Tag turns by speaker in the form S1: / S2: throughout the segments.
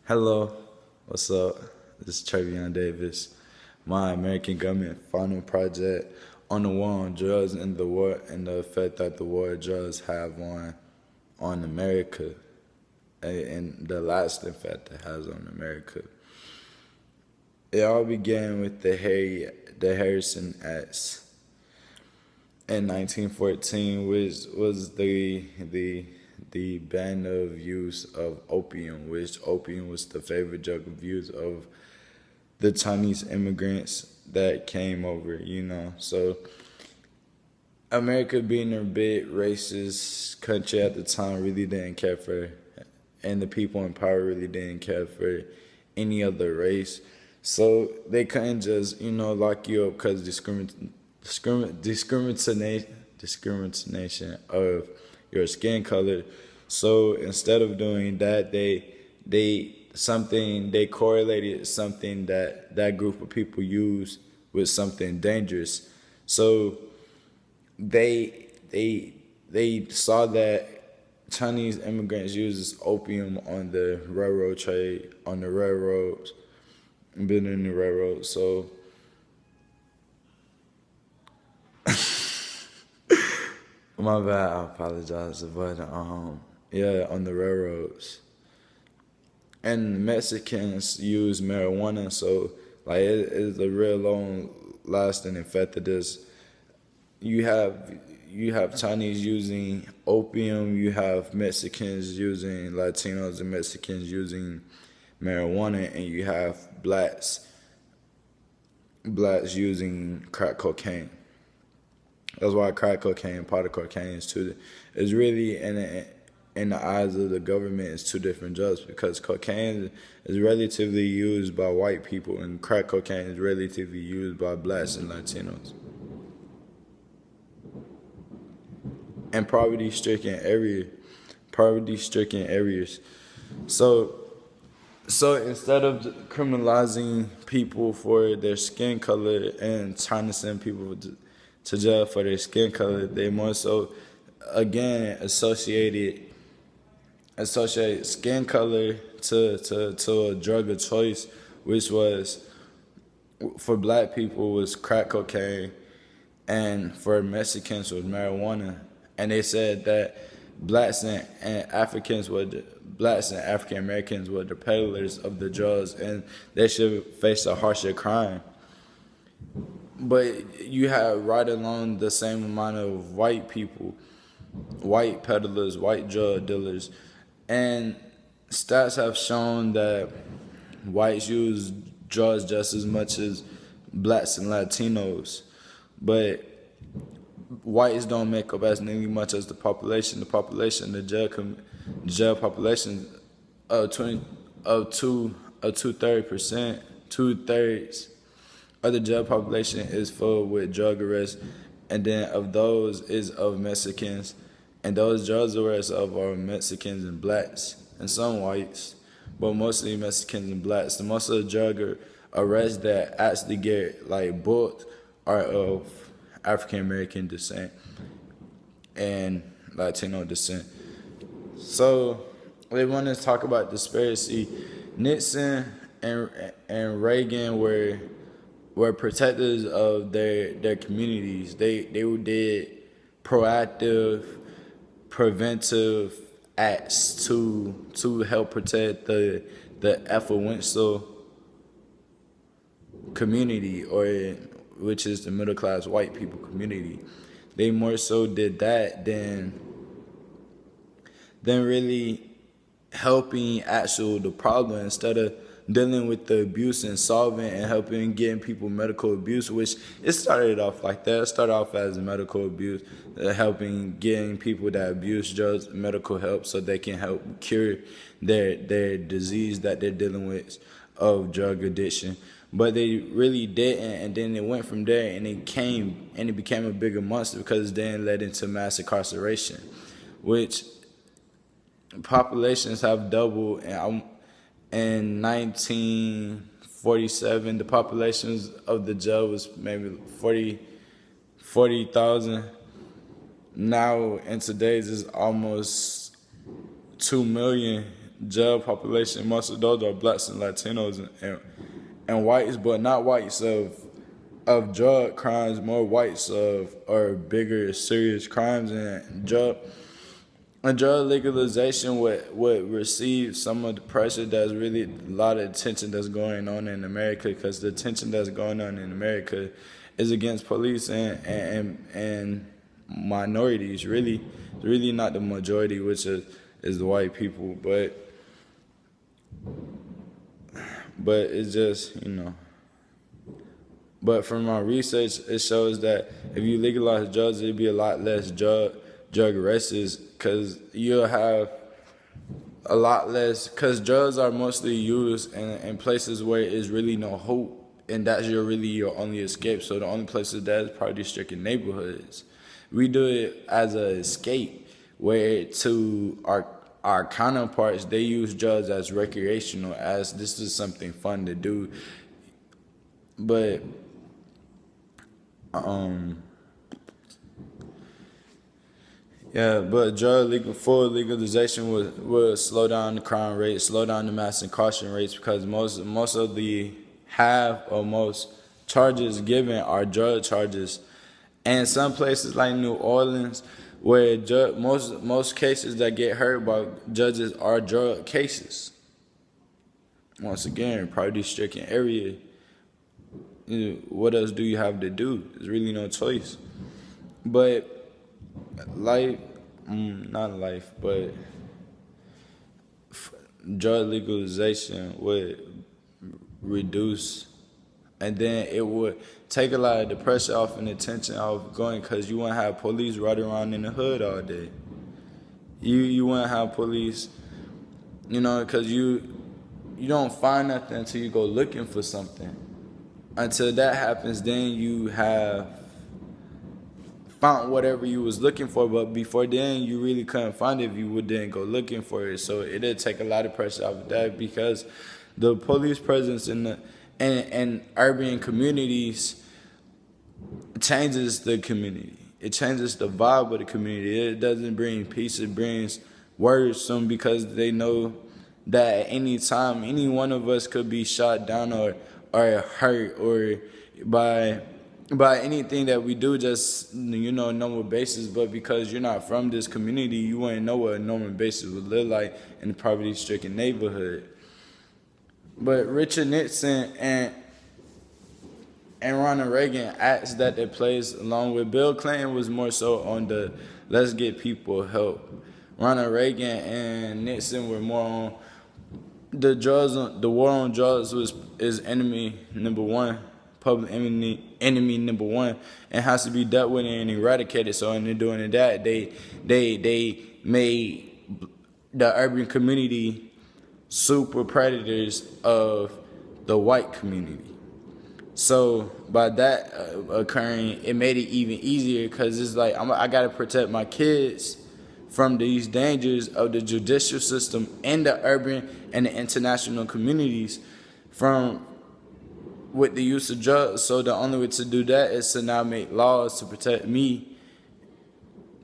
S1: Hello, what's up? This is Trevion Davis. My American Government Final Project on the war on drugs and the war and the effect that the war on drugs have on America and the lasting effect it has on America. It all began with the Harrison Acts in 1914, which was the ban of use of opium, which opium was the favorite drug of use of the Chinese immigrants that came over. So America being a big racist country at the time really didn't care for, and the people in power really didn't care for any other race. So they couldn't just, lock you up because discrimination of your skin color. So instead of doing that, they correlated something that group of people use with something dangerous. So they saw that Chinese immigrants uses opium on the railroad trade, on the railroads, building the railroads. So my bad, I apologize, but yeah, on the railroads. And Mexicans use marijuana, so like it is a real long lasting effect of this. You have you have Chinese using opium, you have Mexicans using Latinos and Mexicans using marijuana, and you have blacks using crack cocaine. That's why crack cocaine and powder cocaine is really in the eyes of the government is two different drugs because cocaine is relatively used by white people and crack cocaine is relatively used by blacks and Latinos. And poverty stricken areas. So so instead of criminalizing people for their skin color and trying to send people to jail for their skin color, they more so again associate skin color to a drug of choice, which was for black people was crack cocaine, and for Mexicans was marijuana. And they said that blacks and African Americans were the peddlers of the drugs, and they should face a harsher crime. But you have right along the same amount of white people, white peddlers, white drug dealers, and stats have shown that whites use drugs just as much as blacks and Latinos, but whites don't make up as nearly much as the population. The jail population of 20 of 2/3 of the jail population is full with drug arrests, and then of those is of Mexicans, and those drug arrests are Mexicans and blacks and some whites, but mostly Mexicans and blacks. The most of the drug arrests that actually get like booked are of African American descent and Latino descent. So they want to talk about disparity. Nixon and Reagan were protectors of their communities. They did proactive, preventive acts to help protect the affluential community, or which is the middle class white people community. They more so did that than really helping the problem, instead of dealing with the abuse and solving and helping getting people medical abuse, which it started off like that. It started off as medical abuse, helping getting people that abuse drugs medical help so they can help cure their disease that they're dealing with of drug addiction. But they really didn't, and then it went from there, and it became a bigger monster because then led into mass incarceration, which populations have doubled. And in 1947, the populations of the jail was maybe 40,000. Now in today's is almost 2 million. jail population, most of those are blacks and Latinos and whites, but not whites of drug crimes, more whites of or bigger serious crimes, and drug legalization would receive some of the pressure. That's really a lot of attention that's going on in America, because the attention that's going on in America is against police and minorities. Really not the majority, which is the white people, but it's just, But from my research, it shows that if you legalize drugs, it'd be a lot less drug arrests, because you'll have a lot less, because drugs are mostly used in places where there's really no hope, and that's really your only escape. So the only places that is poverty-stricken neighborhoods. We do it as an escape, where to our counterparts, they use drugs as recreational, as this is something fun to do. But full legalization would slow down the crime rate, slow down the mass incarceration rates, because most of the most charges given are drug charges, and some places like New Orleans, where most cases that get heard by judges are drug cases. Once again, poverty-stricken area. What else do you have to do? There's really no choice. But drug legalization would reduce, and then it would take a lot of the pressure off and the tension off going, because you wouldn't have police riding around in the hood all day. You wouldn't have police, because you don't find nothing until you go looking for something. Until that happens, then you have found whatever you was looking for, but before then, you really couldn't find it if you didn't go looking for it. So it did take a lot of pressure off of that, because the police presence in urban communities changes the community. It changes the vibe of the community. It doesn't bring peace. It brings worrisome, because they know that at any time, any one of us could be shot down or hurt or by anything that we do, just normal basis. But because you're not from this community, you wouldn't know what a normal basis would look like in a poverty-stricken neighborhood. But Richard Nixon and Ronald Reagan acts that they plays along with Bill Clinton was more so on the let's get people help. Ronald Reagan and Nixon were more on the war on drugs is enemy number one, public enemy number one, and has to be dealt with and eradicated. So in doing that, they made the urban community super predators of the white community. So by that occurring, it made it even easier, because it's like I gotta protect my kids from these dangers of the judicial system and the urban and the international communities with the use of drugs. So the only way to do that is to now make laws to protect me,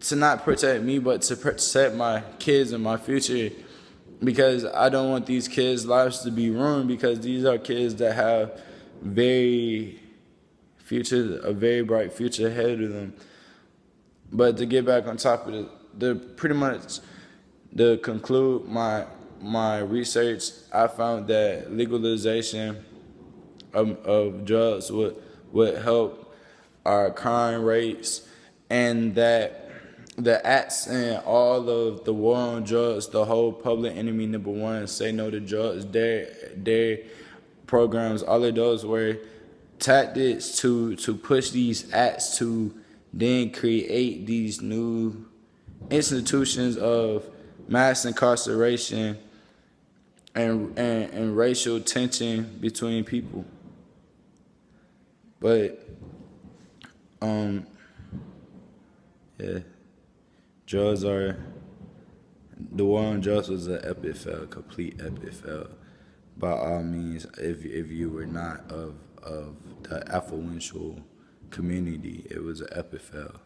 S1: to not protect me, but to protect my kids and my future, because I don't want these kids' lives to be ruined, because these are kids that have a very bright future ahead of them. But to get back on top of to conclude my research, I found that legalization of drugs would help our crime rates, and that the acts and all of the war on drugs, the whole public enemy number one, say no to drugs, their programs, all of those were tactics to push these acts to then create these new institutions of mass incarceration and racial tension between people. But the war on drugs was an epic fail, complete epic fail. By all means, if you were not of the affluential community, it was an epic fail.